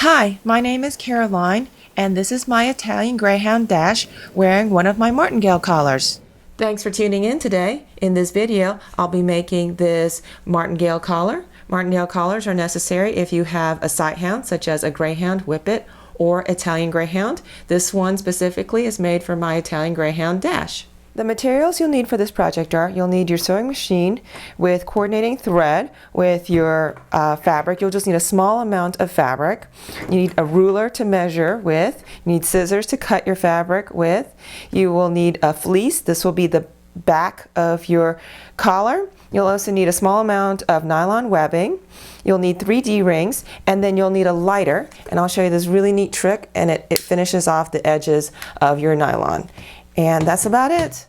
Hi, my name is Caroline, and this is my Italian Greyhound Dash wearing one of my Martingale collars. Thanks for tuning in today. In this video, I'll be making this Martingale collar. Martingale collars are necessary if you have a sight hound, such as a Greyhound, Whippet, or Italian Greyhound. This one specifically is made for my Italian Greyhound Dash. The materials you'll need for this project are, you'll need your sewing machine with coordinating thread with your fabric. You'll just need a small amount of fabric. You need a ruler to measure with. You need scissors to cut your fabric with. You will need a fleece. This will be the back of your collar. You'll also need a small amount of nylon webbing. You'll need 3 D-rings, and then you'll need a lighter. And I'll show you this really neat trick, and it finishes off the edges of your nylon. And that's about it.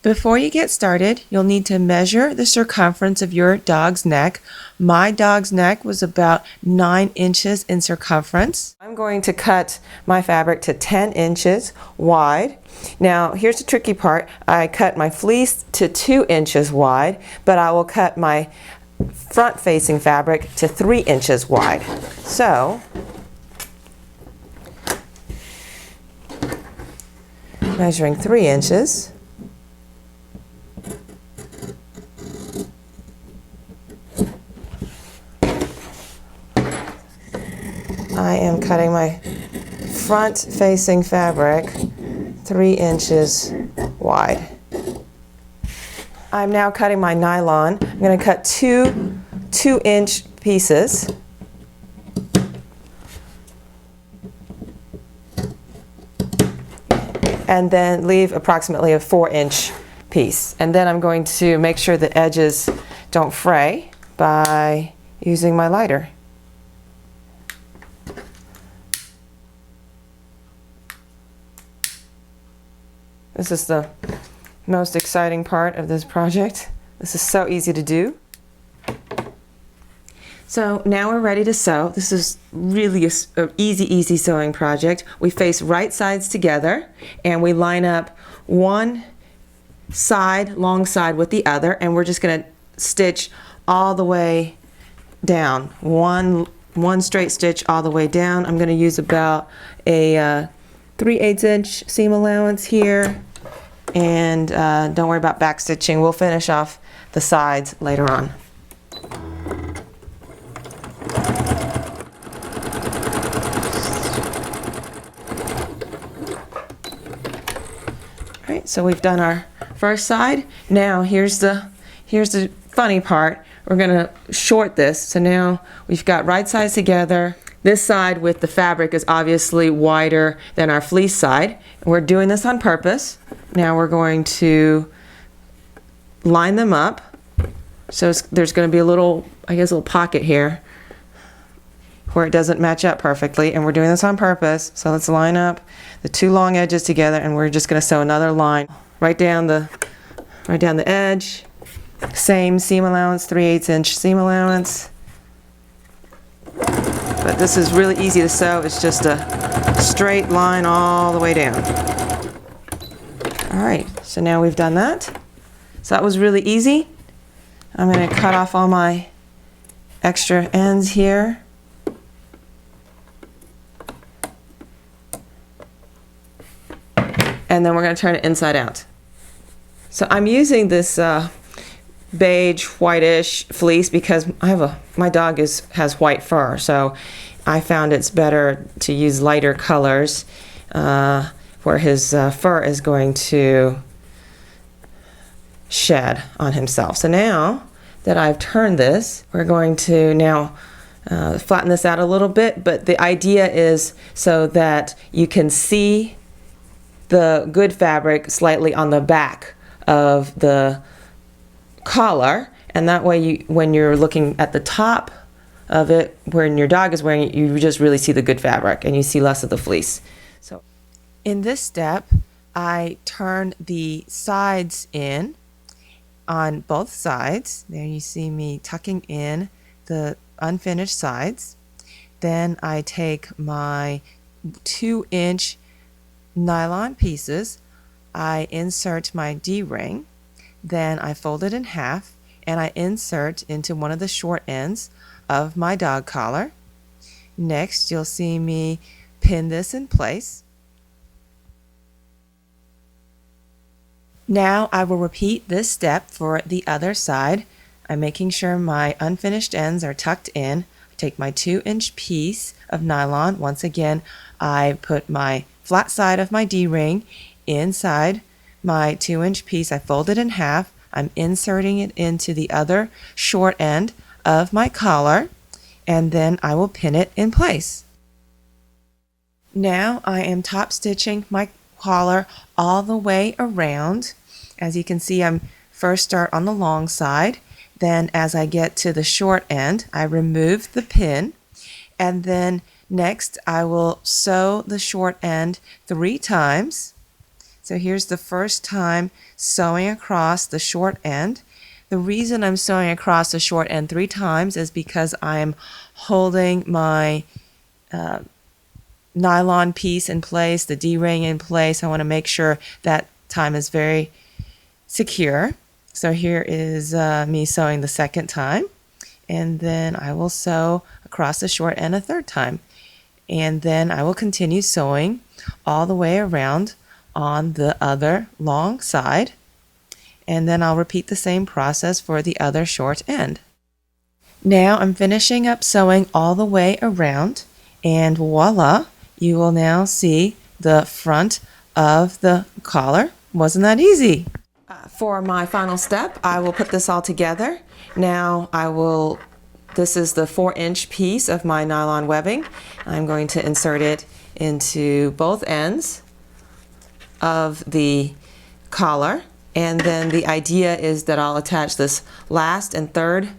Before you get started, you'll need to measure the circumference of your dog's neck. My dog's neck was about 9 inches in circumference. I'm going to cut my fabric to 10 inches wide. Now, here's the tricky part. I cut my fleece to 2 inches wide, but I will cut my front-facing fabric to 3 inches wide. So, measuring 3 inches. I am cutting my front-facing fabric 3 inches wide. I'm now cutting my nylon. I'm going to cut two 2-inch pieces. And then leave approximately a 4-inch piece. And then I'm going to make sure the edges don't fray by using my lighter. This is the most exciting part of this project. This is so easy to do. So now we're ready to sew. This is really an easy sewing project. We face right sides together and we line up one side, long side with the other, and we're just going to stitch all the way down. One straight stitch all the way down. I'm going to use about a 3/8 inch seam allowance here, and don't worry about back stitching. We'll finish off the sides later on. Alright, so we've done our first side. Now here's the funny part. We're going to short this. So now we've got right sides together. This side with the fabric is obviously wider than our fleece side. We're doing this on purpose. Now we're going to line them up. So there's going to be a little, I guess, a little pocket here where it doesn't match up perfectly, and we're doing this on purpose. So let's line up the 2 long edges together, and we're just going to sew another line right down the edge. Same seam allowance, 3/8 inch seam allowance. But this is really easy to sew. It's just a straight line all the way down. All right, so now we've done that. So that was really easy. I'm going to cut off all my extra ends here. And then we're going to turn it inside out. So I'm using this beige, whitish fleece because my dog has white fur, so I found it's better to use lighter colors where his fur is going to shed on himself. So now that I've turned this, we're going to now flatten this out a little bit, but the idea is so that you can see the good fabric slightly on the back of the collar, and that way when you're looking at the top of it when your dog is wearing it, you just really see the good fabric and you see less of the fleece. So in this step, I turn the sides in on both sides. There you see me tucking in the unfinished sides. Then I take my 2-inch nylon pieces, I insert my D-ring, then I fold it in half and I insert into one of the short ends of my dog collar. Next, you'll see me pin this in place. Now I will repeat this step for the other side. I'm making sure my unfinished ends are tucked in. I take my 2-inch piece of nylon. Once again, I put my flat side of my D-ring inside my 2-inch piece. I fold it in half. I'm inserting it into the other short end of my collar, and then I will pin it in place. Now I am top stitching my collar all the way around. As you can see, I'm first start on the long side. Then as I get to the short end, I remove the pin, and then next I will sew the short end 3 times. So here's the first time sewing across the short end. The reason I'm sewing across the short end 3 times is because I'm holding my nylon piece in place, the D-ring in place. I want to make sure that time is very secure. So here is me sewing the second time, and then I will sew across the short end a third time, and then I will continue sewing all the way around on the other long side, and then I'll repeat the same process for the other short end. Now I'm finishing up sewing all the way around, and voila, you will now see the front of the collar. Wasn't that easy? For my final step, I will put this all together. Now this is the 4-inch piece of my nylon webbing. I'm going to insert it into both ends of the collar, and then the idea is that I'll attach this last and third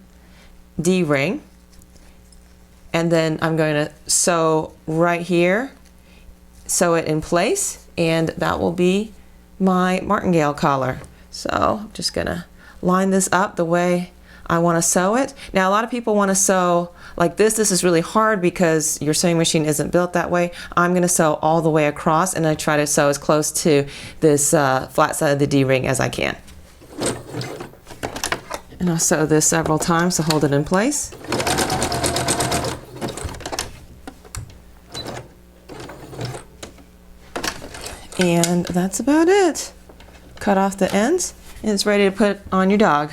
D-ring, and then I'm going to sew right here, sew it in place, and that will be my martingale collar. So I'm just going to line this up the way I want to sew it. Now a lot of people want to sew like this. This is really hard because your sewing machine isn't built that way. I'm going to sew all the way across, and I try to sew as close to this flat side of the D-ring as I can. And I'll sew this several times to hold it in place. And that's about it. Cut off the ends, and it's ready to put on your dog.